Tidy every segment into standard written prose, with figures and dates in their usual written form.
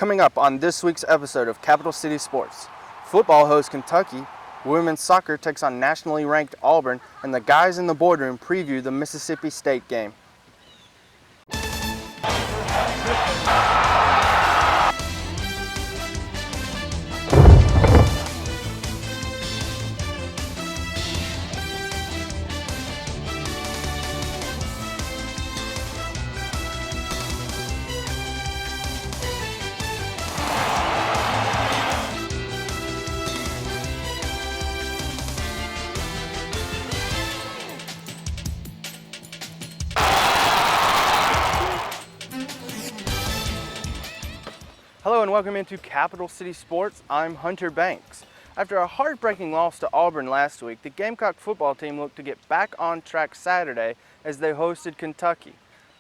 Coming up on this week's episode of Capital City Sports, football hosts Kentucky, women's soccer takes on nationally ranked Auburn, and the guys in the boardroom preview the Mississippi State game. Hello and welcome into Capital City Sports. I'm Hunter Banks. After a heartbreaking loss to Auburn last week, the Gamecock football team looked to get back on track Saturday as they hosted Kentucky.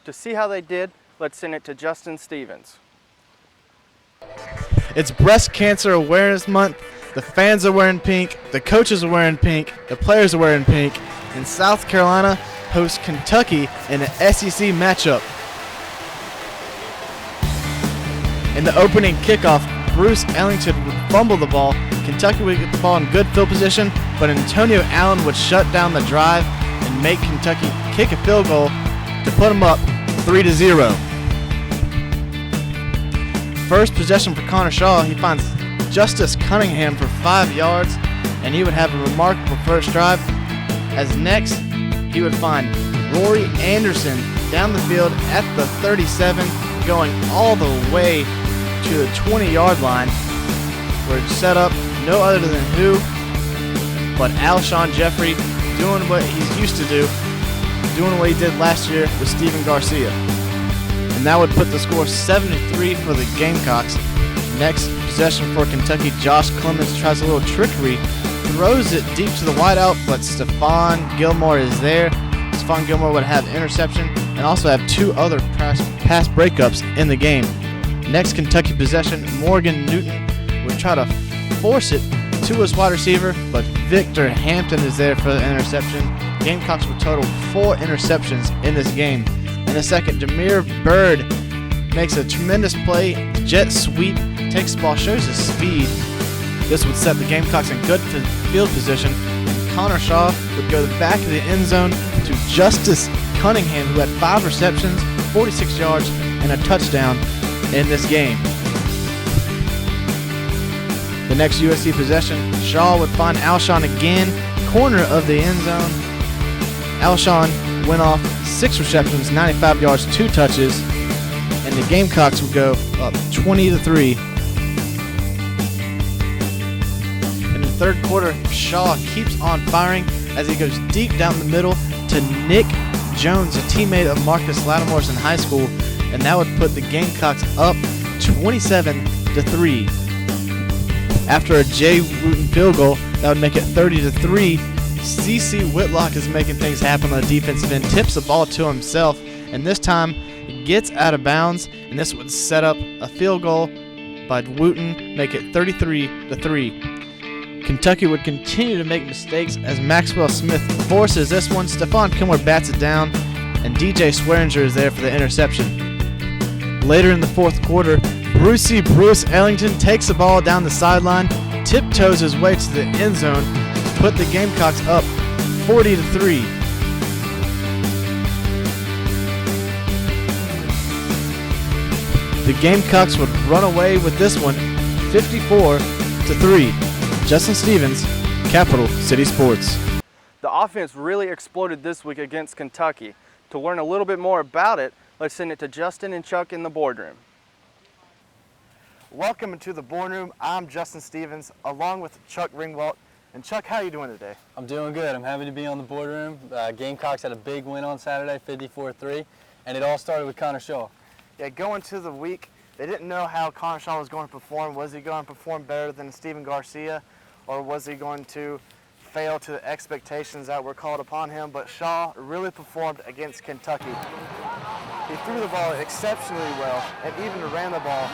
To see how they did, let's send it to Justin Stevens. It's Breast Cancer Awareness Month. The fans are wearing pink, the coaches are wearing pink, the players are wearing pink, and South Carolina hosts Kentucky in an SEC matchup. In the opening kickoff, Bruce Ellington would fumble the ball. Kentucky would get the ball in good field position, but Antonio Allen would shut down the drive and make Kentucky kick a field goal to put them up 3-0. First possession for Connor Shaw, he finds Justice Cunningham for 5 yards, and he would have a remarkable first drive. As next, he would find Rory Anderson down the field at the 37, going all the way to the 20-yard line, where it's set up no other than who but Alshon Jeffrey, doing what he's used to do, doing what he did last year with Steven Garcia. And that would put the score 7-3 for the Gamecocks. Next possession for Kentucky, Josh Clemens tries a little trickery, throws it deep to the wideout, but Stephon Gilmore is there. Stephon Gilmore would have interception and also have 2 other pass breakups in the game. Next Kentucky possession, Morgan Newton would try to force it to his wide receiver, but Victor Hampton is there for the interception. Gamecocks would total 4 interceptions in this game. In a second, Jameer Bird makes a tremendous play, jet sweep, takes the ball, shows his speed. This would set the Gamecocks in good field position. Connor Shaw would go to the back of the end zone to Justice Cunningham, who had 5 receptions, 46 yards, and a touchdown in this game. The next USC possession, Shaw would find Alshon again, corner of the end zone. Alshon went off 6 receptions, 95 yards, 2 touches, and the Gamecocks would go up 20-3. In the third quarter, Shaw keeps on firing as he goes deep down the middle to Nick Jones, a teammate of Marcus Lattimore's in high school, and that would put the Gamecocks up 27-3. After a Jay Wooten field goal, that would make it 30-3. CC Whitlock is making things happen on the defensive end, tips the ball to himself, and this time it gets out of bounds, and this would set up a field goal by Wooten, make it 33-3. Kentucky would continue to make mistakes as Maxwell Smith forces this one. Stephon Gilmore bats it down, and DJ Swearinger is there for the interception. Later in the fourth quarter, Bruce Ellington takes the ball down the sideline, tiptoes his way to the end zone, put the Gamecocks up 40-3. The Gamecocks would run away with this one 54-3. Justin Stevens, Capital City Sports. The offense really exploded this week against Kentucky. To learn a little bit more about it, let's send it to Justin and Chuck in the boardroom. Welcome to the boardroom. I'm Justin Stevens, along with Chuck Ringwalt. And Chuck, how are you doing today? I'm doing good. I'm happy to be on the boardroom. Gamecocks had a big win on Saturday, 54-3, and it all started with Connor Shaw. Yeah, going to the week, they didn't know how Connor Shaw was going to perform. Was he going to perform better than Steven Garcia, or was he going to fail to the expectations that were called upon him? But Shaw really performed against Kentucky. He threw the ball exceptionally well and even ran the ball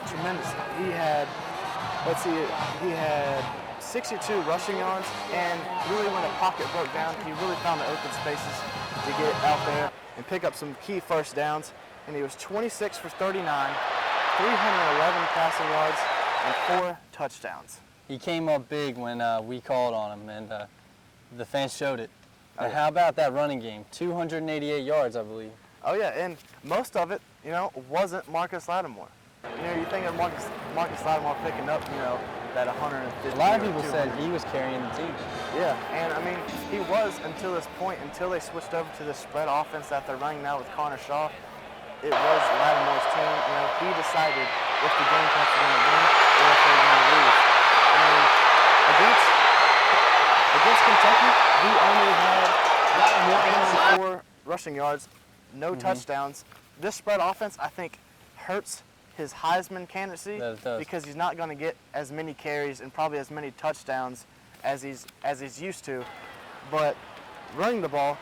tremendously. He had 62 rushing yards, and really when the pocket broke down, he really found the open spaces to get out there and pick up some key first downs. And he was 26 for 39 311 passing yards and 4 touchdowns. He came up big when we called on him, and the fans showed it. Oh, And yeah. how about that running game? 288 yards, I believe. Oh yeah, and most of it, wasn't Marcus Lattimore. You think of Marcus Lattimore picking up, that 150. A lot of or people 200. said he was carrying the team. Yeah, and I mean, he was until this point, until they switched over to the spread offense that they're running now with Connor Shaw. It was Lattimore's team. He decided if the Gamecocks were going to win or if they were going to lose. And against Kentucky, he only had 104 rushing yards, no touchdowns. This spread offense, I think, hurts his Heisman candidacy That it does. because he's not going to get as many carries and probably as many touchdowns as he's used to. But running the ball,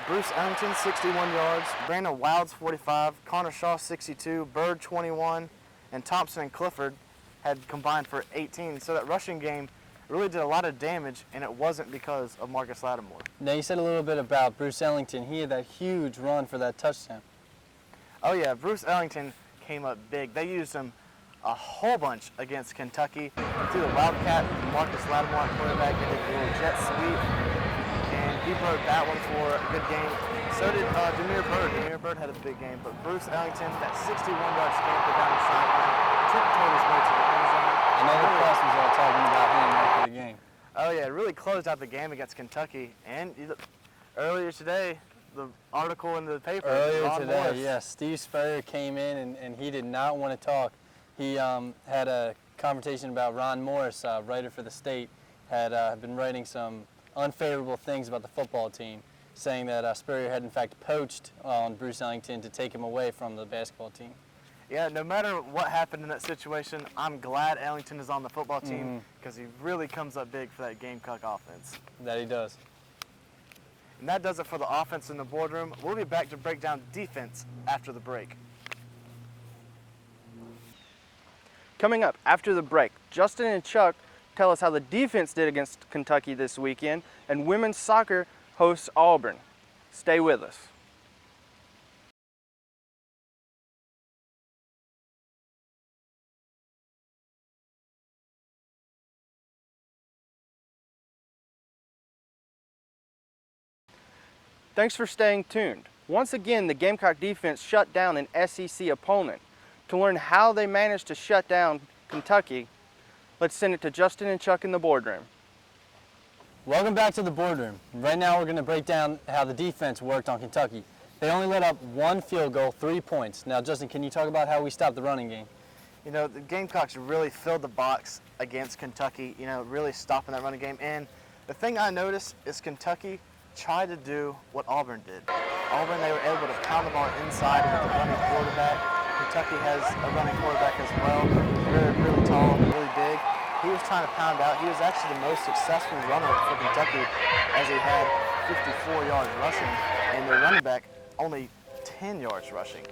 Bruce Ellington 61 yards, Brandon Wilds 45, Connor Shaw 62, Bird 21, and Thompson and Clifford had combined for 18. So that rushing game really did a lot of damage, and it wasn't because of Marcus Lattimore. Now, you said a little bit about Bruce Ellington. He had that huge run for that touchdown. Oh yeah, Bruce Ellington came up big. They used him a whole bunch against Kentucky. Through the Wildcat, Marcus Lattimore at quarterback, and did a little jet sweep, and he broke that one for a good game. So did Demir Bird. Demir Bird had a big game, but Bruce Ellington, that 61-yard scamper down the sideline, tiptoed his way to the end zone. I know the press was all talking about him after the game. Oh yeah, it really closed out the game against Kentucky. And earlier today, the article in the paper. Earlier Ron today, Morris, yes, Steve Spurrier came in and he did not want to talk. He had a conversation about Ron Morris, writer for the State, had been writing some unfavorable things about the football team, saying that Spurrier had in fact poached on Bruce Ellington to take him away from the basketball team. Yeah, no matter what happened in that situation, I'm glad Ellington is on the football team because he really comes up big for that Gamecock offense. That he does. And that does it for the offense in the boardroom. We'll be back to break down defense after the break. Coming up after the break, Justin and Chuck tell us how the defense did against Kentucky this weekend, and women's soccer hosts Auburn. Stay with us. Thanks for staying tuned. Once again, the Gamecock defense shut down an SEC opponent. To learn how they managed to shut down Kentucky, let's send it to Justin and Chuck in the boardroom. Welcome back to the boardroom. Right now we're going to break down how the defense worked on Kentucky. They only let up 1 field goal, 3 points. Now, Justin, can you talk about how we stopped the running game? The Gamecocks really filled the box against Kentucky, really stopping that running game. And the thing I noticed is Kentucky tried to do what Auburn did. Auburn, they were able to pound the ball inside with a running quarterback. Kentucky has a running quarterback as well, really tall, really big. He was trying to pound out. He was actually the most successful runner for Kentucky as he had 54 yards rushing, and their running back only 10 yards rushing.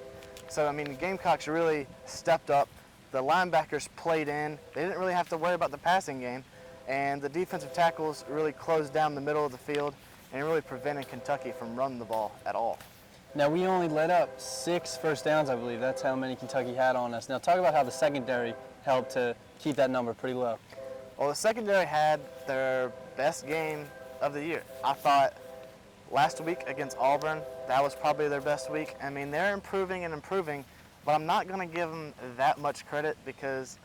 So, the Gamecocks really stepped up. The linebackers played in. They didn't really have to worry about the passing game, and the defensive tackles really closed down the middle of the field and really prevented Kentucky from running the ball at all. Now, we only let up 6 first downs, I believe. That's how many Kentucky had on us. Now, talk about how the secondary helped to keep that number pretty low. Well, the secondary had their best game of the year. I thought last week against Auburn, that was probably their best week. They're improving, but I'm not going to give them that much credit because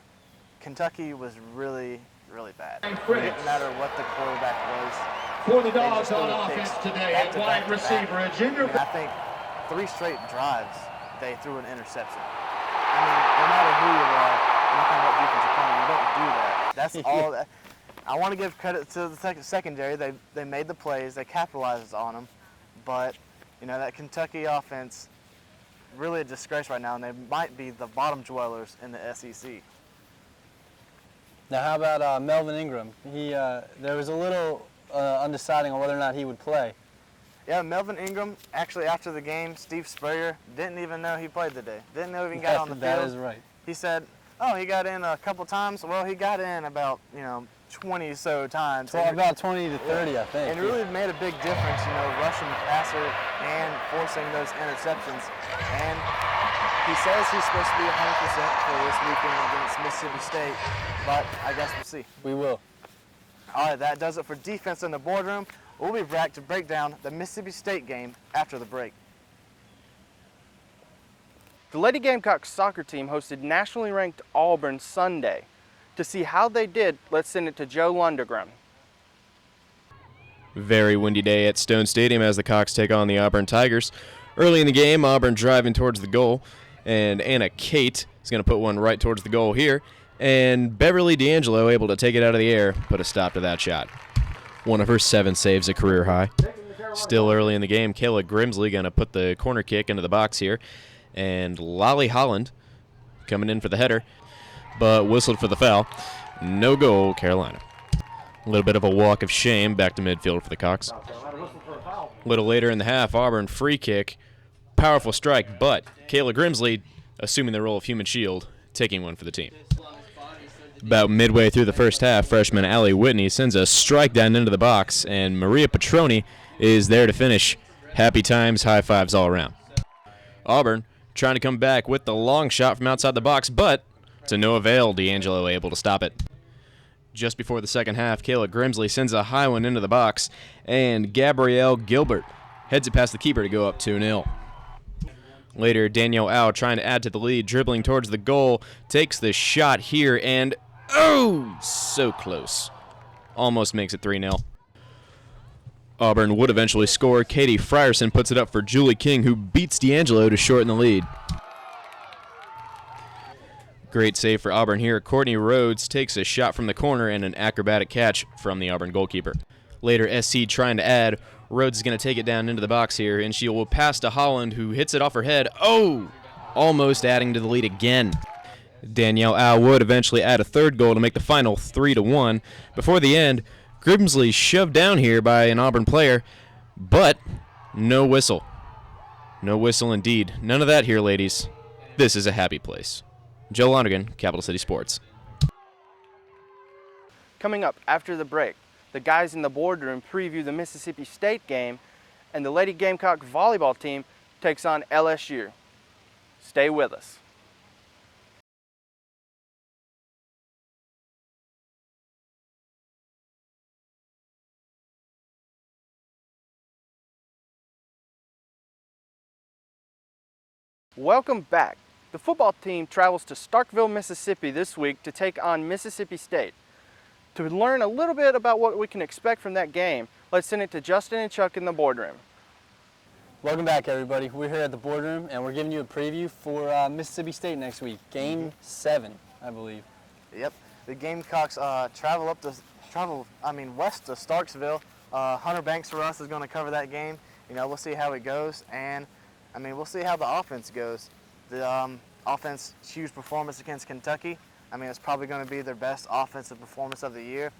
Kentucky was really, really bad. It didn't matter what the quarterback was. For the Dogs on offense today, at wide receiver, a junior. I think 3 straight drives, they threw an interception. No matter who you are, no matter what defensive opponent, you don't do that. That's all. I want to give credit to the secondary. They made the plays, they capitalized on them, but that Kentucky offense really a disgrace right now, and they might be the bottom dwellers in the SEC. Now, how about Melvin Ingram? There was a little undeciding on whether or not he would play. Yeah, Melvin Ingram, actually after the game, Steve Spurrier didn't even know he played today. Didn't know he even got on the field. That is right. He said, oh, he got in a couple times. Well, he got in about, 20 so times. About 20 to 30, I think. And it really made a big difference, rushing the passer and forcing those interceptions. And He says he's supposed to be 100% for this weekend against Mississippi State, but I guess we'll see. We will. All right, that does it for Defense in the Boardroom. We'll be back to break down the Mississippi State game after the break. The Lady Gamecocks soccer team hosted nationally ranked Auburn Sunday. To see how they did, let's send it to Joe Lundegren. Very windy day at Stone Stadium as the Cox take on the Auburn Tigers. Early in the game, Auburn driving towards the goal, and Anna Kate is going to put one right towards the goal here, and Beverly D'Angelo able to take it out of the air, put a stop to that shot. One of her 7 saves, a career high. Still early in the game, Kayla Grimsley going to put the corner kick into the box here, and Lolly Holland coming in for the header, but whistled for the foul. No goal, Carolina. A little bit of a walk of shame back to midfield for the Cox. A little later in the half, Auburn free kick. Powerful strike, but Kayla Grimsley, assuming the role of human shield, taking one for the team. About midway through the first half, freshman Allie Whitney sends a strike down into the box, and Maria Petroni is there to finish. Happy times, high fives all around. Auburn trying to come back with the long shot from outside the box, but to no avail, D'Angelo able to stop it. Just before the second half, Kayla Grimsley sends a high one into the box, and Gabrielle Gilbert heads it past the keeper to go up 2-0. Later, Danielle Au trying to add to the lead, dribbling towards the goal, takes the shot here, and oh, so close. Almost makes it 3-0. Auburn would eventually score. Katie Frierson puts it up for Julie King, who beats D'Angelo to shorten the lead. Great save for Auburn here. Courtney Rhodes takes a shot from the corner and an acrobatic catch from the Auburn goalkeeper. Later, SC trying to add. Rhodes is going to take it down into the box here, and she will pass to Holland, who hits it off her head. Oh! Almost adding to the lead again. Danielle Au would eventually add a third goal to make the final 3-1. Before the end, Grimsley shoved down here by an Auburn player, but no whistle. No whistle indeed. None of that here, ladies. This is a happy place. Joe Lonergan, Capital City Sports. Coming up after the break, the guys in the boardroom preview the Mississippi State game, and the Lady Gamecock volleyball team takes on LSU. Stay with us. Welcome back. The football team travels to Starkville, Mississippi this week to take on Mississippi State. To learn a little bit about what we can expect from that game, let's send it to Justin and Chuck in the boardroom. Welcome back, everybody. We're here at the boardroom, and we're giving you a preview for Mississippi State next week. Game 7, I believe. Yep, the Gamecocks travel west to Starksville. Hunter Banks for us is going to cover that game. You know, we'll see how it goes, and we'll see how the offense goes. The offense, huge performance against Kentucky. It's probably going to be their best offensive performance of the year.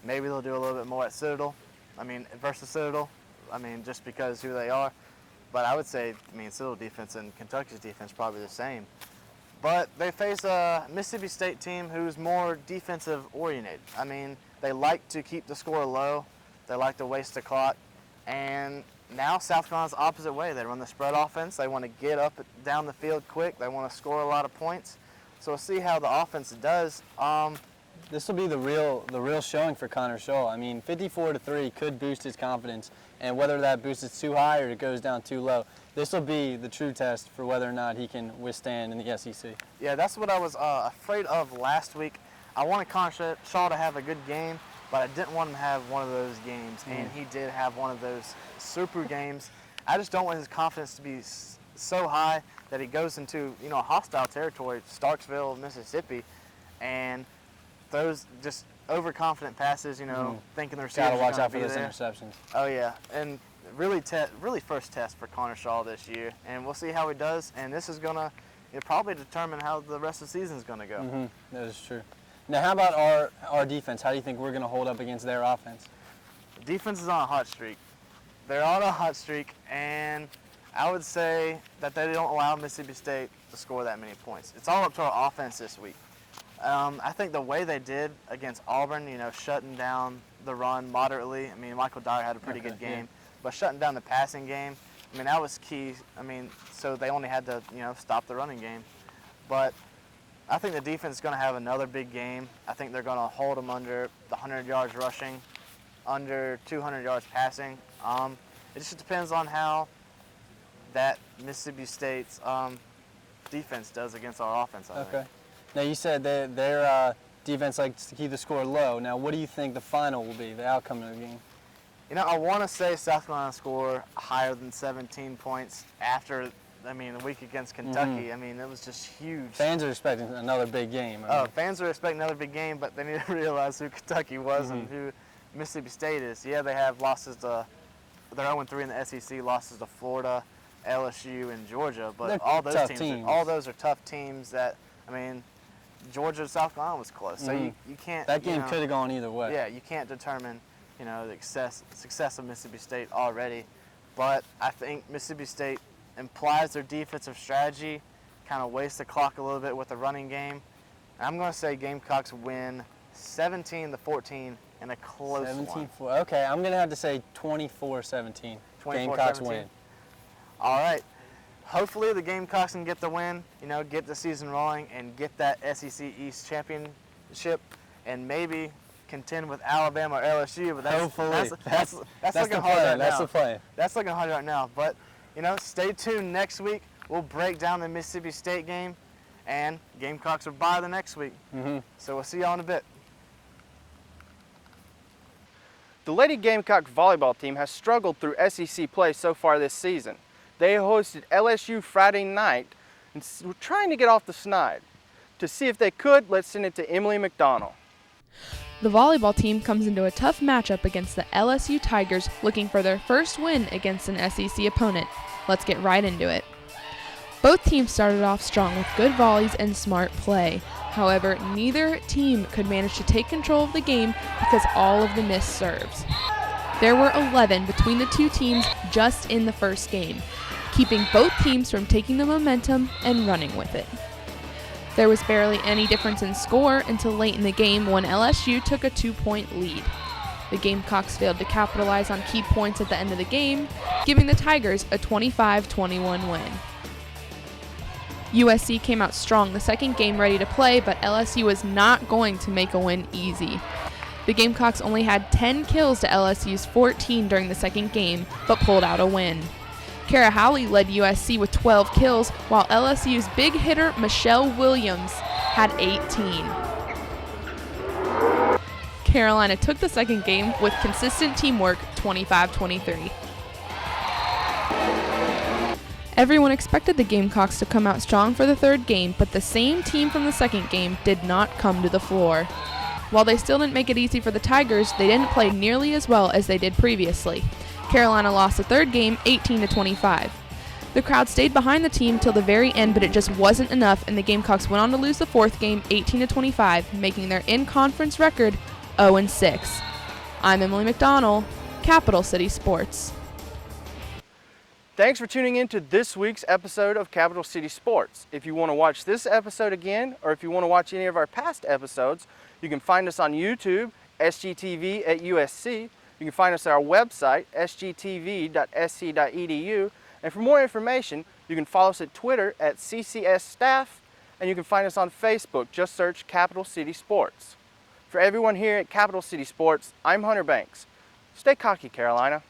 Maybe they'll do a little bit more at Citadel. Versus Citadel. Just because who they are. But I would say, Citadel defense and Kentucky's defense probably the same. But they face a Mississippi State team who's more defensive oriented. They like to keep the score low. They like to waste the clock. And now South Carolina's the opposite way. They run the spread offense. They want to get up down the field quick. They want to score a lot of points. So we'll see how the offense does. This will be the real showing for Connor Shaw. 54-3 could boost his confidence, and whether that boosts it too high or it goes down too low, this will be the true test for whether or not he can withstand in the SEC. Yeah, that's what I was afraid of last week. I wanted Connor Shaw to have a good game, but I didn't want him to have one of those games, and he did have one of those super games. I just don't want his confidence to be so high that he goes into hostile territory, Starksville, Mississippi, and throws just overconfident passes. Thinking the receivers Gotta watch out for be those there. interceptions. Oh yeah, and really first test for Connor Shaw this year, and we'll see how he does. And this is gonna probably determine how the rest of the season is gonna go. That is true. Now, how about our defense? How do you think we're gonna hold up against their offense? The defense is on a hot streak. They're on a hot streak, and I would say that they don't allow Mississippi State to score that many points. It's all up to our offense this week. I think the way they did against Auburn, shutting down the run moderately. Michael Dyer had a pretty good game, but shutting down the passing game, I mean, that was key. I mean, so they only had to, stop the running game. But I think the defense is going to have another big game. I think they're going to hold them under the 100 yards rushing, under 200 yards passing. It just depends on how that Mississippi State's defense does against our offense, I think. Okay. Now you said that their defense likes to keep the score low. Now what do you think the final will be, the outcome of the game? I want to say South Carolina score higher than 17 points after, the week against Kentucky. It was just huge. Fans are expecting another big game. Fans are expecting another big game, but they need to realize who Kentucky was and who Mississippi State is. Yeah, they have losses to, they're 0-3 in the SEC, losses to Florida, LSU, and Georgia. But They're all those tough teams, all those are tough teams that, Georgia, South Carolina was close. So you can't. That game could have gone either way. Yeah, you can't determine, the success of Mississippi State already. But I think Mississippi State implies their defensive strategy, kind of wastes the clock a little bit with the running game. And I'm going to say Gamecocks win 17-14 in a close one. 17-4. Okay, I'm going to have to say 24-17. Gamecocks win. All right. Hopefully the Gamecocks can get the win, get the season rolling and get that SEC East championship and maybe contend with Alabama or LSU. But that's looking hard right now. That's the plan. That's looking hard right now. But, stay tuned next week. We'll break down the Mississippi State game and Gamecocks are bye the next week. So we'll see y'all in a bit. The Lady Gamecock volleyball team has struggled through SEC play so far this season. They hosted LSU Friday night and were trying to get off the snide. To see if they could, let's send it to Emily McDonald. The volleyball team comes into a tough matchup against the LSU Tigers, looking for their first win against an SEC opponent. Let's get right into it. Both teams started off strong with good volleys and smart play. However, neither team could manage to take control of the game because all of the missed serves. There were 11 between the two teams just in the first game, keeping both teams from taking the momentum and running with it. There was barely any difference in score until late in the game when LSU took a 2-point lead. The Gamecocks failed to capitalize on key points at the end of the game, giving the Tigers a 25-21 win. USC came out strong the second game ready to play, but LSU was not going to make a win easy. The Gamecocks only had 10 kills to LSU's 14 during the second game, but pulled out a win. Kara Howley led USC with 12 kills, while LSU's big hitter Michelle Williams had 18. Carolina took the second game with consistent teamwork, 25-23. Everyone expected the Gamecocks to come out strong for the third game, but the same team from the second game did not come to the floor. While they still didn't make it easy for the Tigers, they didn't play nearly as well as they did previously. Carolina lost the third game 18-25. The crowd stayed behind the team till the very end, but it just wasn't enough, and the Gamecocks went on to lose the fourth game 18-25, making their in-conference record 0-6. I'm Emily McDonald, Capital City Sports. Thanks for tuning in to this week's episode of Capital City Sports. If you want to watch this episode again, or if you want to watch any of our past episodes, you can find us on YouTube, SGTV at USC. You can find us at our website, sgtv.sc.edu. And for more information, you can follow us at Twitter at CCS Staff, and you can find us on Facebook. Just search Capital City Sports. For everyone here at Capital City Sports, I'm Hunter Banks. Stay cocky, Carolina.